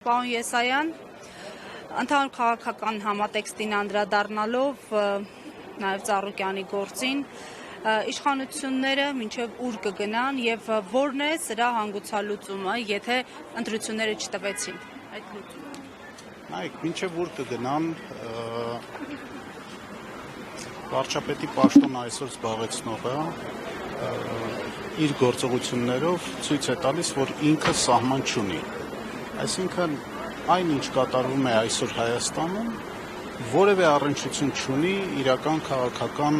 Պարոն Եսայան, ընդհանուր քաղաքական համատեքստին անդրադառնալով նաև Ծառուկյանի գործին, իշխանությունները մինչև ուր կգնան եւ որն է սրա հանգուցալուծումը, եթե ընտրությունները չտվեցին այդ լուծումը։ Նայեք, մինչև ուր կգնան վարչապետի պաշտոնը այսօր զբաղեցնողը իր գործողություններով ցույց է տալիս, որ ինքը սահման չունի։ Այսինքն այն ինչ կատարվում է այսօր Հայաստանում, որևէ առնչություն չունի իրական քաղաքական,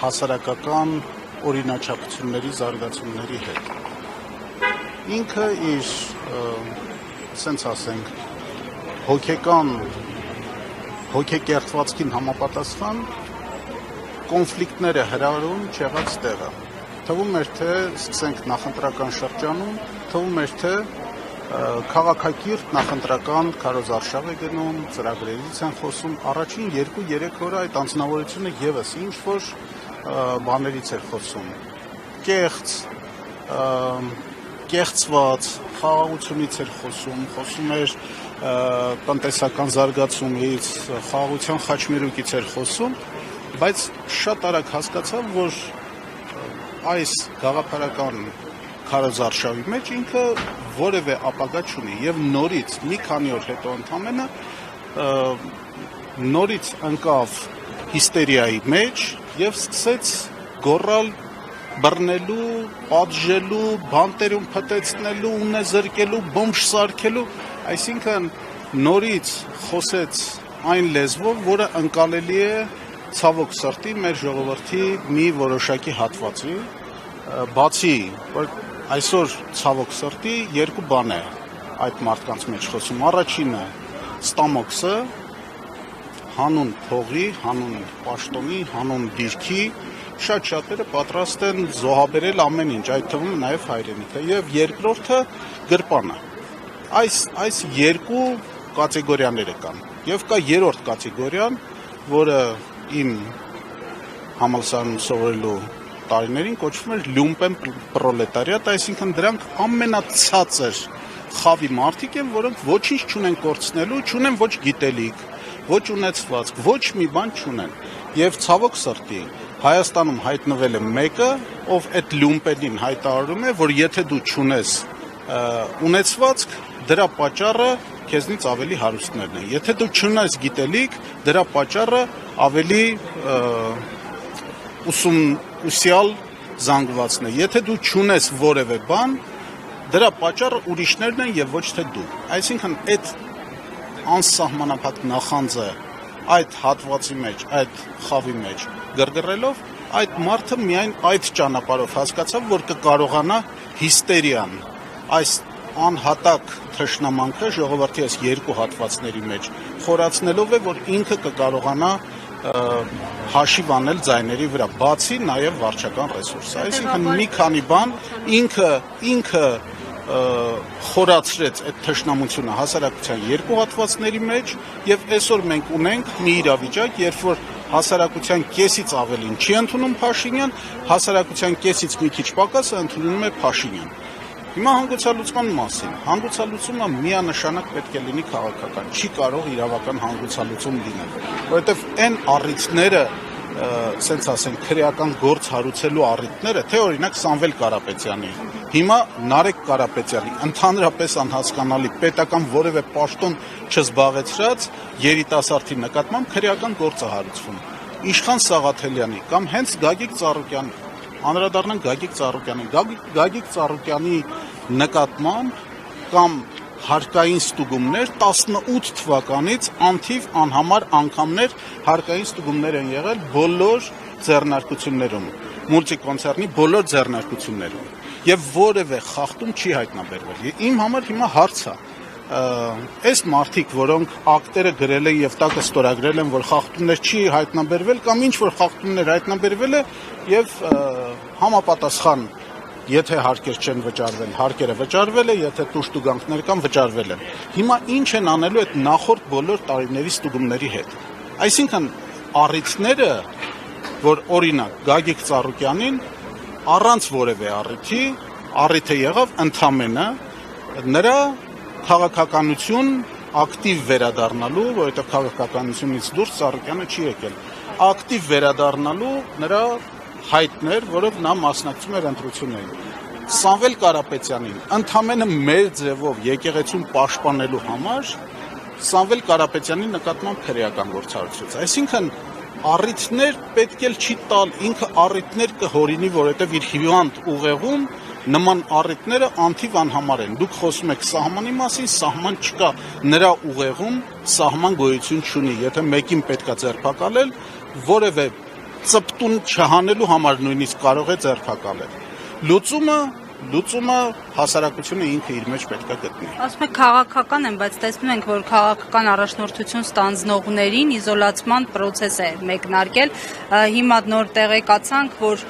հասարակական օրինաչափությունների զարգացումների հետ։ Ինքը իր, ասենք ասենք, հոգեկերտվածքին համապատասխան կոնֆլիկտները հրահրում չեղած տեղը։ Թվում էր, թե սկսենք նախընտրական շրջանում, թվում էր, թե քաղաքակիրթ նախընտրական քարոզարշավ է գնում, ծրագրերից են խոսում, առաջին 2-3 օրը այդ անձնավորությունը եւս ինչ-որ բաներից էր խոսում, կեղծված, խաղաղությունից էր խոսում էր տնտեսական զարգացումից, խաղաղության խաչմերուկից էր խոսում, բայց շատ արագ հասկացավ, որ այս գաղափարական քարոզարշավի մեջ ինքը որևէ ապագա չունի եւ նորից մի քանի օր հետո ընդամենը նորից ընկավ հիստերիայի մեջ եւ սկսեց գոռալ, բռնելու, պատժելու, բանտերում փտեցնելու, ունեզրկելու, բոմբ սարքելու, այսինքն նորից խոսեց այն լեզվով, որը ընկալելի է ցավոք սրտի մեր ժողովրդի մի որոշակի հատվածի, բացի այսօր ցավոք սրտի երկու բան է այդ մարդկանց մեջ խոսում։ Առաջինը ստամոքսը, հանուն փողի, հանուն պաշտոնի, հանուն դիրքի շատ շատերը պատրաստ են զոհաբերել ամեն ինչ, այդ թվում նաև հայրենիքը, եւ երկրորդը գրպանը։ Այս երկու կատեգորիաները կան։ Եվ կա երրորդ կատեգորիան, որը իմ համալսարանում սովորելու տարիներին կոչվում էր լյումպեն պրոլետարիատ, այսինքն դրանք ամենացածր խավի մարդիկ են, որոնք ոչինչ չունեն կորցնելու, չունեն ոչ գիտելիք, ոչ ունեցվածք, ոչ մի բան չունեն։ Եվ ցավոք սրտի Հայաստանում հայտնվել է մեկը, ով այդ լյումպենին հայտարարում է, որ եթե դու չունես ունեցվածք, դրա պատճառը քեզնից ավելի հարուստներն են։ Եթե դու չունես գիտելիք, դրա պատճառը ավելի ուսյալ զանգվածն է։ Եթե դու չունես որևէ բան, դրա պատճառը ուրիշներն են եւ ոչ թե դու։ Այսինքն այդ անսահմանափակ նախանձը այդ հատվածի մեջ, այդ խավի մեջ գրգռելով, այդ մարդը միայն այդ ճանապարհով հասկացավ, որ կկարողանա հիստերիան, այս անհատակ թշնամանքը ժողովրդի այս երկու հատվածների մեջ խորացնելով է, որ ինքը կկարողանա հաշիվ անել ձայների վրա, բացի նաև վարչական ռեսուրսը։ Այսինքն մի քանի բան ինքը խորացրեց այդ թշնամությունը հասարակության երկու հատվածների մեջ եւ այսօր մենք ունենք մի իրավիճակ, երբ որ հասարակության կեսից ավելին չի ընդունում Փաշինյան, հասարակության կեսից մի քիչ պակասը ընդունում է Փաշինյան։ Հիմա հանգուցալուծման մասին։ Հանգուցալուծումը միանշանակ պետք է լինի քաղաքական, չի կարող իրավական հանգուցալուծում լինել, որովհետև այն առիթները, ասենց ասենք, քրեական գործ հարուցելու առիթները, թե օրինակ Սամվել Կարապետյանի, հիմա Նարեկ Կարապետյանի, ընդհանրապես անհասկանալի պետական որևէ պաշտոն չզբաղեցրած երիտասարդի նկատմամբ քրեական գործ է հարուցվում։ Իշխան Սաղաթելյանի կամ հենց Գագիկ Ծառուկյանի, անդրադառնանք Գագիկ Ծառուկյանին, Գագիկ Ծառուկյանի նկատմամբ կամ հարկային ստուգումներ 18 թվականից անթիվ անհամար անգամներ հարկային ստուգումներ են եղել բոլոր ձեռնարկություններում, մուլտիկոնցեռնի բոլոր ձեռնարկություններում եւ որևէ խախտում չի հայտնաբերվել։ Իմ համար հիմա հարց է, այս մարդիկ, որոնք ակտերը գրել են եւ տակը ստորագրել են, որ խախտումներ չի հայտնաբերվել կամ ինչ որ խախտումներ հայտնաբերվել է եւ համապատասխան, եթե հարկեր չեն վճարվել, հարկերը վճարվել է, եթե տուժտուգանքներ կան վճարվել են։ Հիմա ինչ են անելու այդ նախորդ բոլոր տարիների ստուգումների հետ։ Այսինքն առիթները, որ օրինակ Գագիկ Ծառուկյանին առանց որևէ առիթի, առիթը եղավ ընդամենը նրա քաղաքականություն ակտիվ վերադառնալու, որովհետև քաղաքականությունից դուրս Ծառուկյանը չի եկել, ակտիվ վերադառնալու նրա հայտներ, որով նա մասնակցում էր ընտրություններին։ Սամվել Կարապետյանին ընդամենը մեր ձևով եկեղեցուն պաշտպանելու համար Սամվել Կարապետյանի նկատմամբ քրեական գործառույթ։ Այսինքն առիթներ պետք է չի տալ, ինքը առիթներ կհորինի, որովհետև իր հիվանդ ուղեղում նման առիթները անթիվ անհամար են։ Դուք խոսում եք սահմանի մասին, սահման չկա, նրա ուղեղում սահման գոյություն չունի։ Եթե մեկին պետքա ձերբակալել, որևէ ծպտուն չհանելու համար նույնիսկ կարող է ձերբակալել։ Լուծումը հասարակությունը ինքը իր մեջ պետք է գտնի։ Ասում եք քաղաքական են, բայց տեսնում ենք, որ քաղաքական առաջնորդություն ստանձնողներին իզոլացման process է մեկնարկել։ Հիմա նոր տեղեկացանք, որ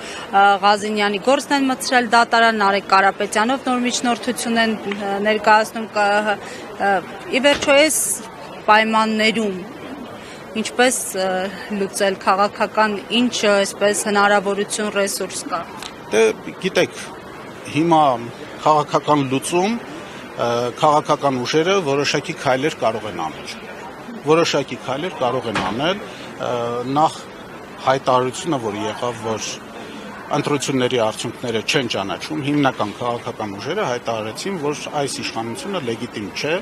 Ղազինյանի գործն են մտցրել դատարան, Նարեկ Կարապետյանով նոր միջնորդություն են ներկայացնում։ Ի վերջո այս պայմաններում ինչպես լուծել քաղաքական, ինչ այսպես հնարավորություն, ռեսուրս կա։ Դե գիտեք, հիմա քաղաքական լուծում, քաղաքական ուժերը որոշակի քայլեր կարող են անել, նախ հայտարարությունը, որ եղավ, որ ընտրությունների արդյունքները չեն ճանաչում, հիմնական քաղաքական ուժերը հայտարարեցին, որ այս իշխանությունը լեգիտիմ չէ,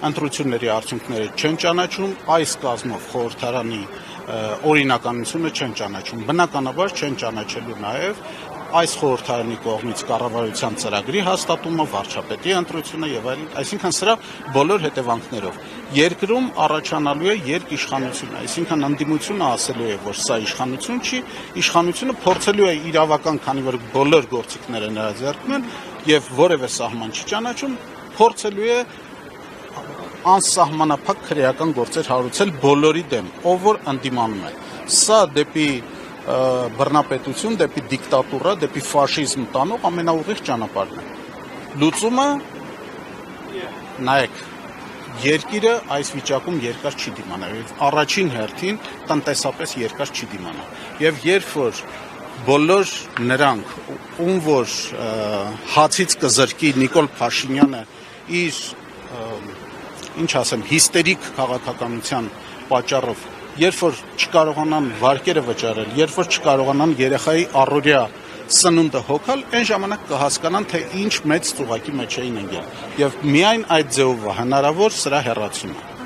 ընտրությունների արդյունքները չեն ճանաչում, այս կազմով խորհրդարանի օրինականությունը չեն ճանաչում, բնականաբար չեն ճանաչելու նաև այս խորհրդարանի կողմից կառավարության ծրագրի հաստատումը, վարչապետի ընտրությունը եւ այլն, այսինքն սրա բոլոր հետևանքներով երկրում առաջանալու է երկիշխանություն, այսինքն ընդդիմությունը ասելու է, որ սա իշխանություն չի, իշխանությունը փորձելու է իրավական, քանի որ բոլոր գործիքները նրա ձեռքում են եւ որևէ սահման չի ճանաչում, փորձելու է անսահմանափակ քրեական գործեր հարուցել բոլորի դեմ, ով որ ընդդիմանում է։ Սա դեպի բռնապետություն, դեպի դիկտատուրա, դեպի ֆաշիզմ տանող ամենաուղիղ ճանապարհն է։ Լուծումը նայեք, երկիրը այս վիճակում երկար չի դիմանա, առաջին հերթին տնտեսապես երկար չի դիմանա։ Եվ երբ որ բոլոր նրանք, ում որ հացից կզրկի Նիկոլ Փաշինյանը իր հիստերիկ քաղաքականության պատճառով, երբ որ չկարողանան վարկերը վճարել, երբ որ չկարողանան երեխայի առօրյա սնունդը հոգալ, այն ժամանակ կհասկանան, թե ինչ մեծ ծուղակի մեջ էին ընկել։ Եվ միայն այդ ձևով հնարավոր սրա հեռացումը։